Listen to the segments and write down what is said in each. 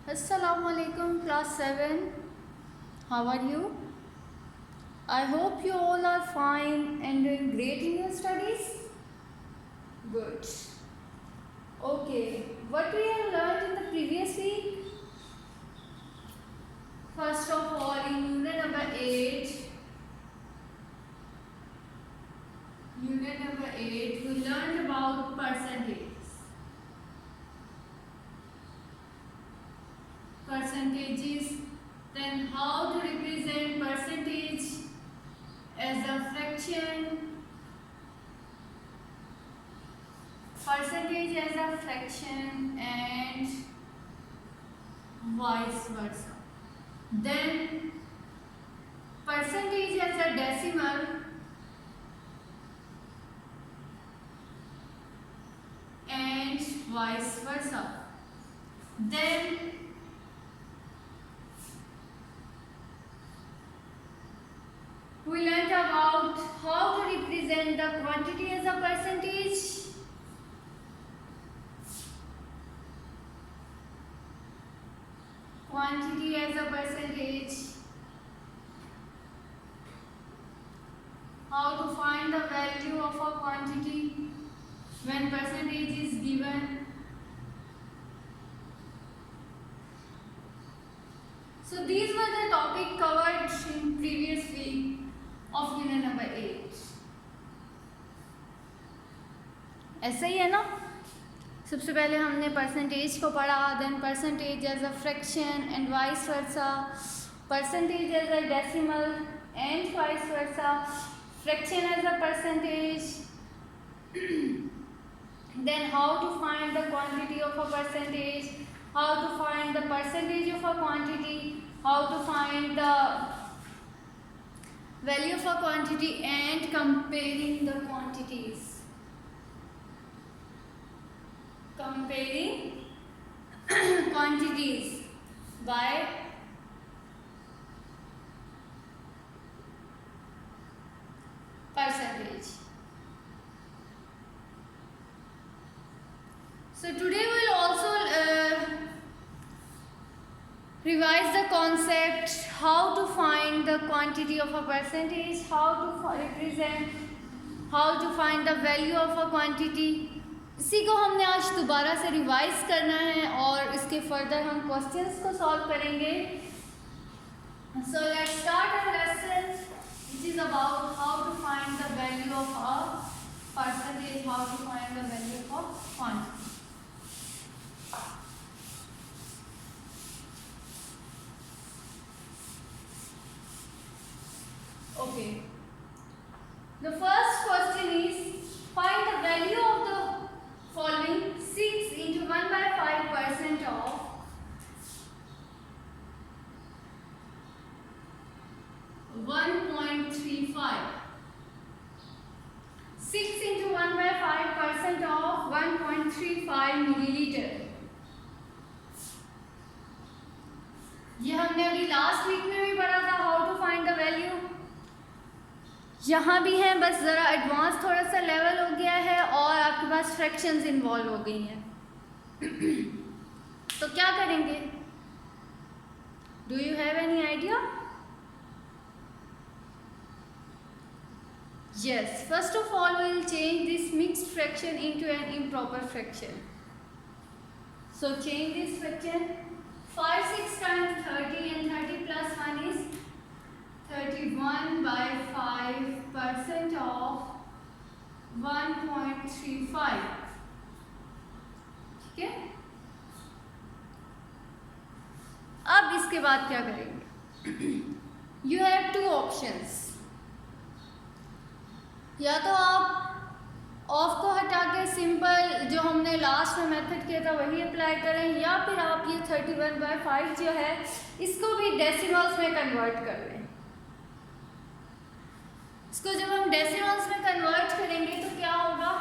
Assalamualaikum class 7. How are you? I hope you all are fine and doing great in your studies. Good. Okay, what we have learned in the previous week? First of all, in unit number 8, we learned about percentages, then how to represent percentage as a fraction, and vice versa. Then percentage as a decimal and vice versa. Then we learned about how to represent the quantity as a percentage, how to find the value of a quantity when percentage is given. So these were the topic covered in previous week of unit number 8. ऐसा ही है ना? सबसे पहले हमने percentage को पढ़ा, then percentage as a fraction and vice versa, percentage as a decimal and vice versa, fraction as a percentage, then how to find the quantity of a percentage, how to find the percentage of a quantity, how to find the value of a quantity, and comparing the quantities. Comparing quantities by percentage. So today we will also revise the concept how to find the quantity of a percentage, how to represent, how to find the value of a quantity. इसी को हमने आज दोबारा से revise करना है और इसके फर्दर हम क्वेश्चंस को सॉल्व करेंगे. So let's start our lesson, which is about how to find the value of a percentage, how to find the value of a quantity. Okay. The first question is find the value of the following 6 into 1 by 5% of 1.35. 6 into 1 by 5% of 1.35 milliliter. ये हमने अभी last week में भी पढ़ा था, how to find the value. यहाँ भी है, बस ज़रा एडवांस थोड़ा सा लेवल हो गया है और आपके पास फ्रैक्शंस इन्वॉल्व हो गई हैं. तो क्या करेंगे? Do you have any idea? Yes, first of all we will change this mixed fraction into an improper fraction. So change this fraction. 5 6 times 30 and 30 plus 1 is 31 by 5% of 1.35. ठीक है. अब इसके बाद क्या करेंगे? You have two options. या तो आप ऑफ को हटा के सिंपल जो हमने लास्ट में मेथड किया था वही अप्लाई करें, या फिर आप ये 31 by 5 जो है इसको भी डेसिमल्स में कन्वर्ट कर लें. इसको जब हम डेसिमल्स में कन्वर्ट करेंगे तो क्या होगा?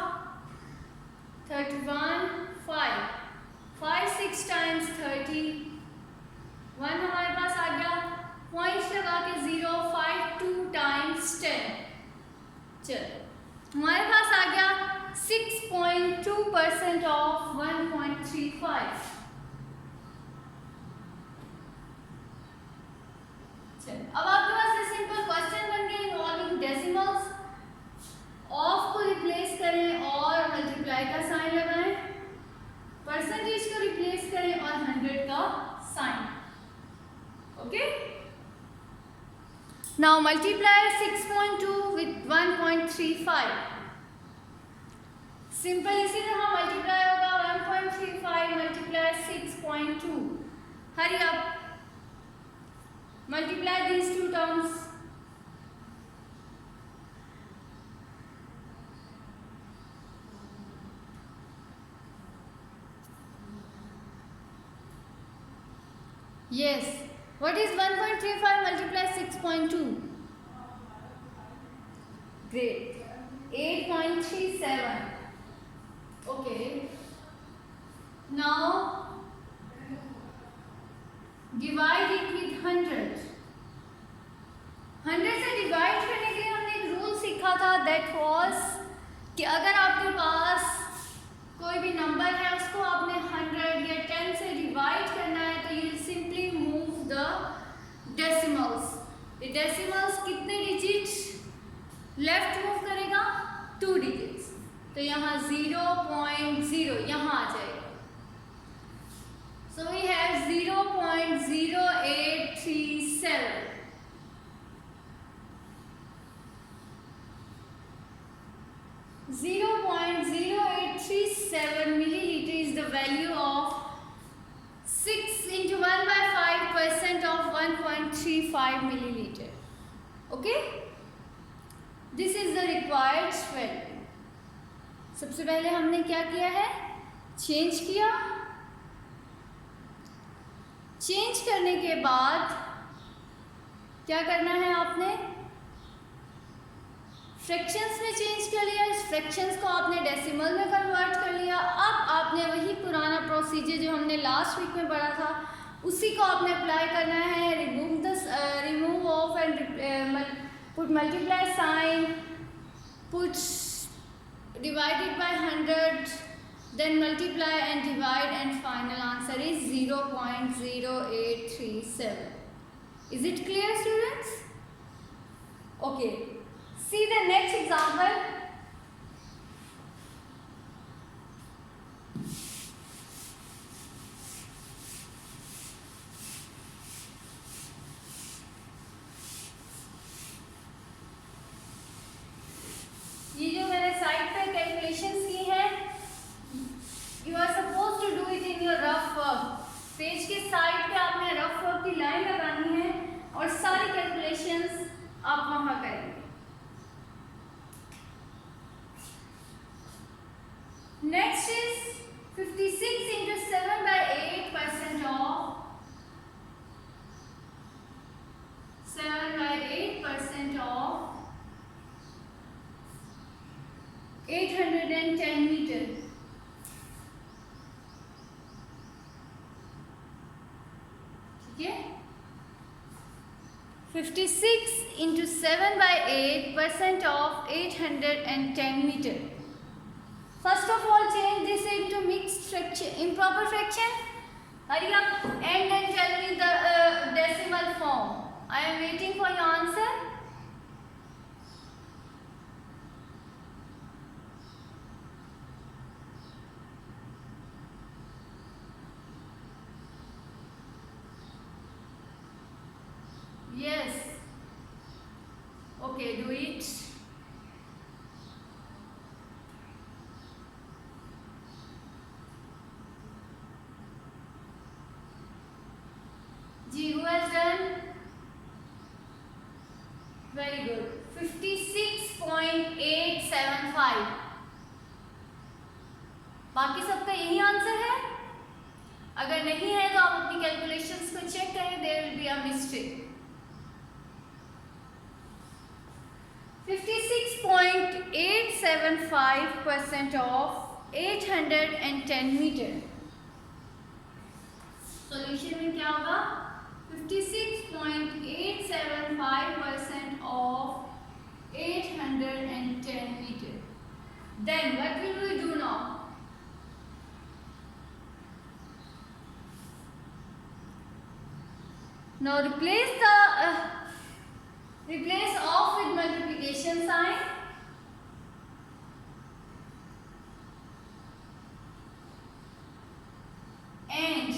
31 5 6 टाइम्स 30, 1 हमारे पास आ गया, पॉइंट्स लगा के 0 5 2 टाइम्स 10. चलो हमारे पास आ गया 6.2% of 1.35. Now multiply 6.2 with 1.35. Simple इसी तरह मल्टीप्लाई होगा 1.35 multiply 6.2. Hurry up. Multiply these two terms. Yes. What is 1.35 multiply 6.2? Great. 8.37. Okay. Now divide it with 100. 100 से डिवाइड करने के लिए हमने एक रूल सीखा था, दैट वाज कि अगर आपके पास कोई भी नंबर है उसको आपने 100 या 10 से डिवाइड करना है तो you simply move the decimals. Decimals कितने डिजिट लेफ्ट मूव करेगा? 2 डिजिट्स. तो यहाँ 0.0 यहाँ आ जाएगा. So we have 0.0837. milliliter is the value of 6 into 1/5% of 1.35 milliliter. Okay? This is the required value. सबसे पहले हमने क्या किया है? चेंज किया. चेंज करने के बाद क्या करना है आपने? फ्रैक्शंस में चेंज कर लिया. इस फ्रैक्शंस को आपने डेसिमल में कन्वर्ट कर लिया. अब आपने वही पुराना प्रोसीजर जो हमने लास्ट वीक में पढ़ा था उसी को आपने अप्लाई करना है. Remove of and put multiply sign, put divided by 100, then multiply and divide, and final answer is 0.0837. Is it clear, students? Okay. See the next example. ये जो मैंने साइड पे कैलकुलेशंस की है, you are suppose to do it in your rough work. Page के side पे आपने rough work की लाइन लगानी है और सारी कैलकुलेशंस आप वहां करेंगे. Next is 56 into 7/8% of 7/8% of 810 meter. ठीक है. 56 into 7/8% of 810 meter. First of all, change this into mixed fraction, improper fraction. Hurry up and then tell me the decimal form. I am waiting for your answer. Yes. Okay, do it. G, who has done? Very good. 56.875. बाकी सबका यही answer है. अगर नहीं है तो आप अपनी कैलकुलेशंस को चेक करें. There will be a mistake. 56.875% of 810 meter. Solution में क्या होगा? 56.875% of 810 meter. Then what will we do now? Now replace off with multiplication sign. And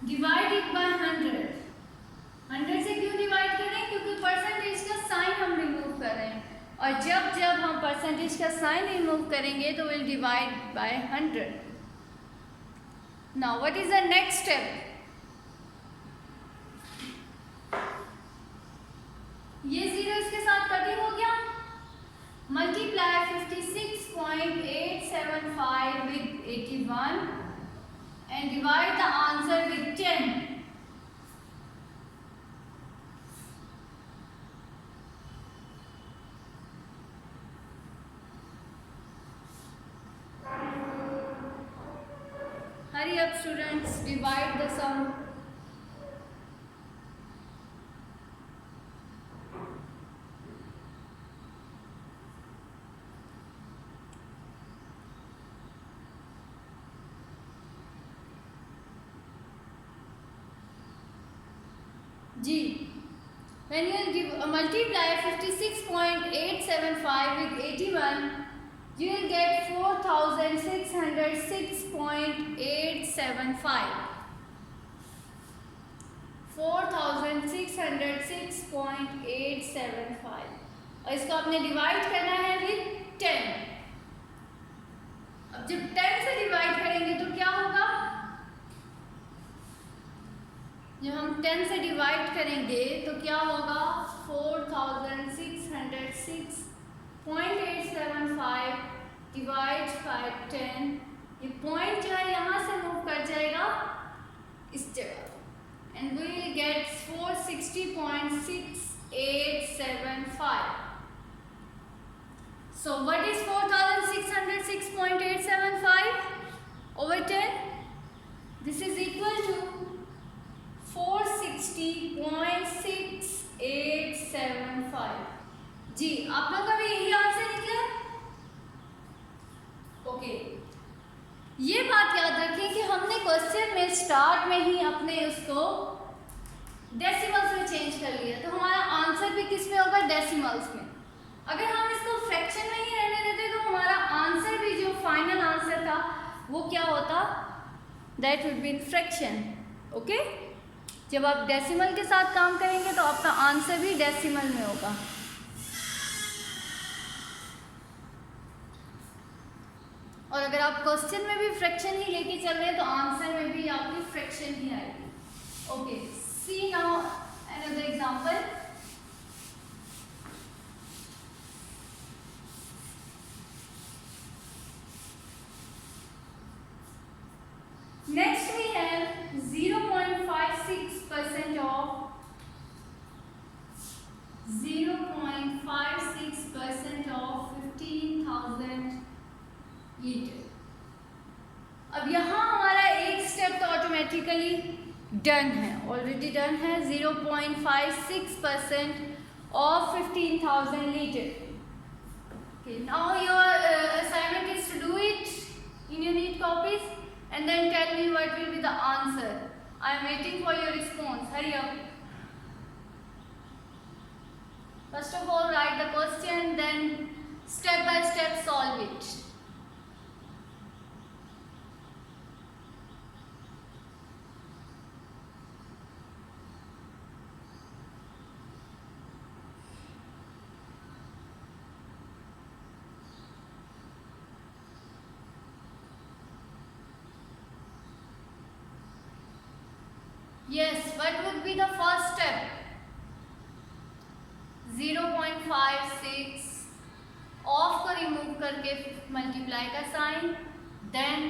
divide it by 100. 100 से क्यों डिवाइड करें? क्योंकि साइन रिमूव करेंगे तो will divide by 100. Now what is the next step? ये 0 इसके साथ कटिंग हो गया. Multiply 56.875 with 81 and divide the answer with 10. Hurry up students, divide the sum. G. When you will multiply 56.875 with 81, you will get 4606.875. 4606.875. और इसको आपने divide करना है विद 10. अब जब 10 से डिवाइड करेंगे तो क्या होगा? जब हम 10 से डिवाइड करेंगे तो क्या होगा? 4606.875 डिवाइड बाय 10. ये पॉइंट जो है यहाँ से मूव कर जाएगा इस जगह and we will get 460.6875. So what is 4606.875 over 10? This is equal to 460.6875. जी, आप लोगों का भी यही आंसर निकला? ओके, ये बात याद रखें कि हमने क्वेश्चन में स्टार्ट में ही अपने उसको डेसिमल्स में चेंज कर लिया, तो हमारा आंसर भी किस में होगा? डेसिमल्स में. अगर हम इसको फ्रैक्शन में ही रहने देते तो हमारा आंसर भी जो फाइनल आंसर था वो क्या होता? That would be in fraction. Okay, जब आप डेसिमल के साथ काम करेंगे तो आपका आंसर भी डेसिमल में होगा. और अगर आप क्वेश्चन में भी फ्रैक्शन ही लेके चल रहे हैं तो आंसर में भी आपकी फ्रैक्शन ही आएगी. Okay, see now another example. Next we have 0.56% of 15,000 litre. अब यहाँ हमारा एक स्टेप तो ऑटोमेटिकली डन है, ऑलरेडी डन है. 0.56% of 15,000 litre. Okay, now your assignment is to do it in your neat copies. And then tell me what will be the answer. I am waiting for your response. Hurry up. First of all, write the question, then step by step solve it. Yes, what would be the first step? 0.56 of को remove करके multiply का sign, then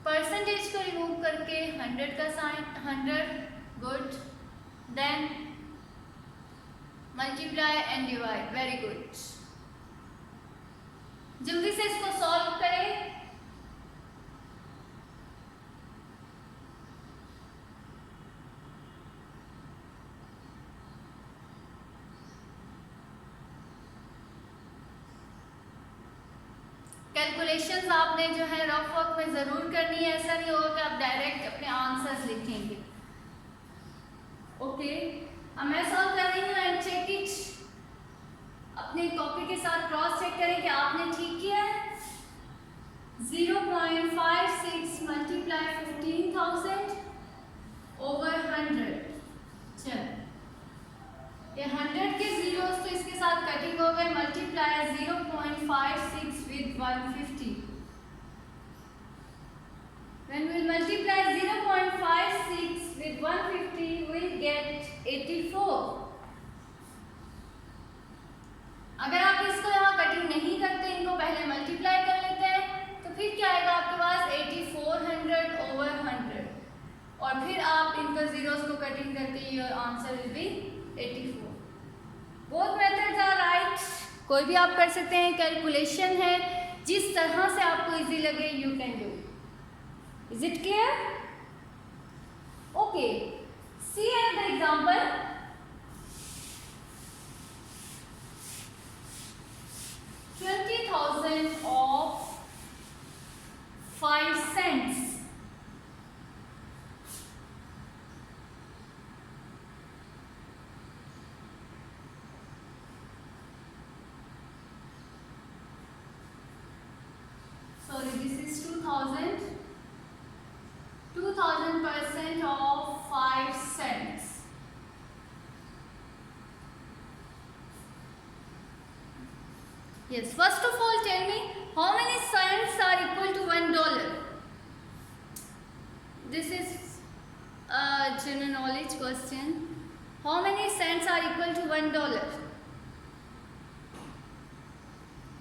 percentage को remove करके 100 का sign, 100. Good. Then multiply and divide. Very good. जल्दी से इसको solve करें. कैलकुलेशंस आपने जो है रफ वर्क में ज़रूर करनी है. ऐसा नहीं होगा कि आप डायरेक्ट अपने आंसर्स लिखेंगे. ओके, अब मैं सॉल्व कर रही हूँ एंड चेक इट. अपने कॉपी के साथ क्रॉस चेक करें कि आपने ठीक किया है. 0.56 मल्टीप्लाई 15,000 ओवर 100. चलो, ये 100 के जीरोस तो इसके साथ कटिंग हो गए. मल्टीप्लाई 0. with 150 we get 84. अगर आप इसको यहाँ कटिंग नहीं करते, इनको पहले मल्टीप्लाई कर लेते हैं, तो फिर क्या आएगा आपके पास 8400 over 100, और फिर आप इनका जीरोस को कटिंग करके your answer will be 84. Both methods are right. कोई भी आप कर सकते हैं, कैलकुलेशन है, जिस तरह से आपको इजी लगे you can do. Is it clear? Okay, see another example. $20,000 of 5 cents. Sorry, this is 2000. 2000% of 5 cents. Yes, first of all tell me how many cents are equal to $1? This is a general knowledge question. How many cents are equal to $1?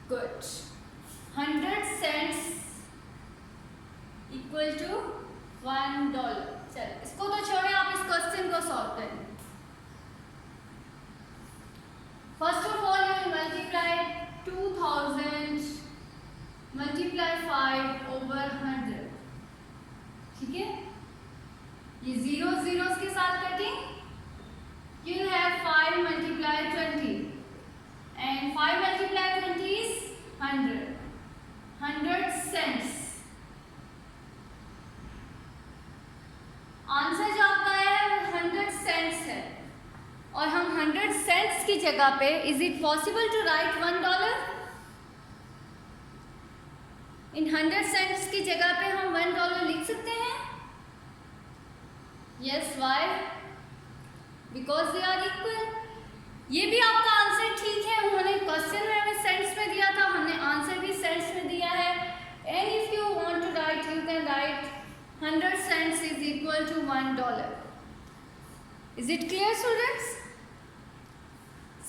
Good. 100 cents equal to $1. चलो इसको तो छोड़ें, आप इस question को solve करें. First of all you multiply 2000 multiply 5 over 100. ठीक है, ये जीरो जीरोस के साथ cutting. You have 5 multiply 20 and 5 multiply 20 is 100. 100 cents. Answer जो आपका है वो 100 सेंट्स है, और हम 100 सेंट्स की जगह पे is it possible to write $1? In 100 cents की जगह पे हम $1 लिख सकते हैं. Yes, why? Because they are equal. ये भी आपका आंसर ठीक है, उन्होंने क्वेश्चन में हमें सेंट्स में दिया था, हमने आंसर भी सेंट्स में दिया है. And if you want to write you can write 100 cents is equal to $1. Is it clear students?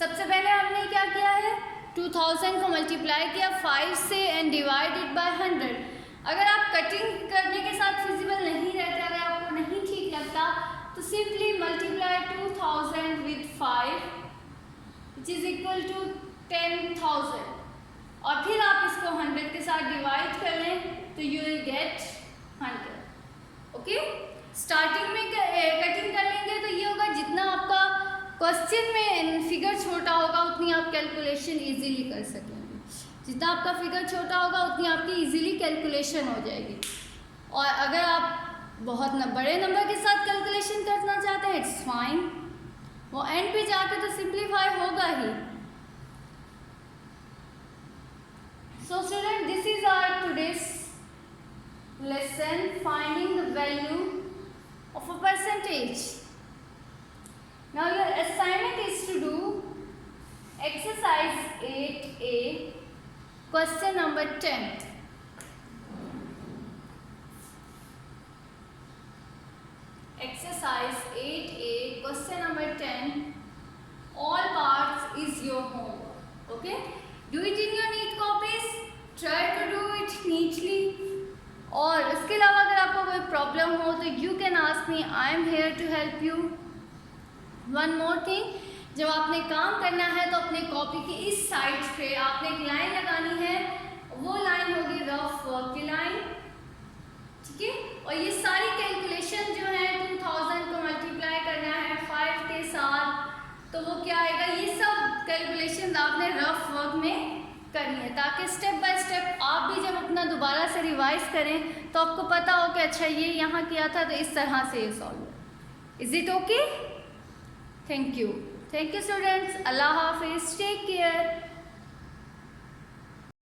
सबसे पहले हमने क्या किया है, 2000 को मल्टीप्लाई किया 5 से एंड डिवाइडेड बाय 100. अगर आप कटिंग करने के साथ फिजिबल नहीं रहते, अगर आपको नहीं ठीक लगता, तो simply multiply 2000 with 5 which is equal to 10,000, और फिर आप इसको 100 के साथ डिवाइड कर लें तो you will get 100. Okay, starting में कटिंग कर लेंगे तो ये होगा, जितना आपका क्वेश्चन में फिगर छोटा होगा उतनी आप कैलकुलेशन इजीली कर सकेंगे. जितना आपका फिगर छोटा होगा उतनी आपकी इजीली कैलकुलेशन हो जाएगी. और अगर आप बहुत बड़े नंबर के साथ कैलकुलेशन करना चाहते हैं, इट्स फाइन, वो एंड पे जाके तो सिंप्लीफाई होगा ही. So student, this is our today's lesson, finding the value of a percentage. Now your assignment is to do exercise 8A, question number 10. Exercise 8A, question number 10. All parts is your homework. Okay, do it in your neat copies. Try to do it neatly. और इसके अलावा अगर आपको कोई problem हो तो you can ask me, I am here to help you. One more thing, जब आपने काम करना है तो अपने कॉपी की इस साइड पे आपने एक लाइन लगानी है, वो लाइन होगी रफ वर्क की लाइन. ठीक है, और ये सारी कैलकुलेशन जो है 2000 को मल्टीप्लाई करना है 5 के साथ, तो वो क्या आएगा, ये सब कैलकुलेशन आपने रफ वर्क में करनी है, ताकि स्टेप बाय स्टेप आप भी जब अपना दोबारा से रिवाइज करें तो आपको पता हो कि अच्छा ये यहाँ किया था तो इस तरह से ये solve. Is it okay? Thank you students. अल्लाह हाफिज. टेक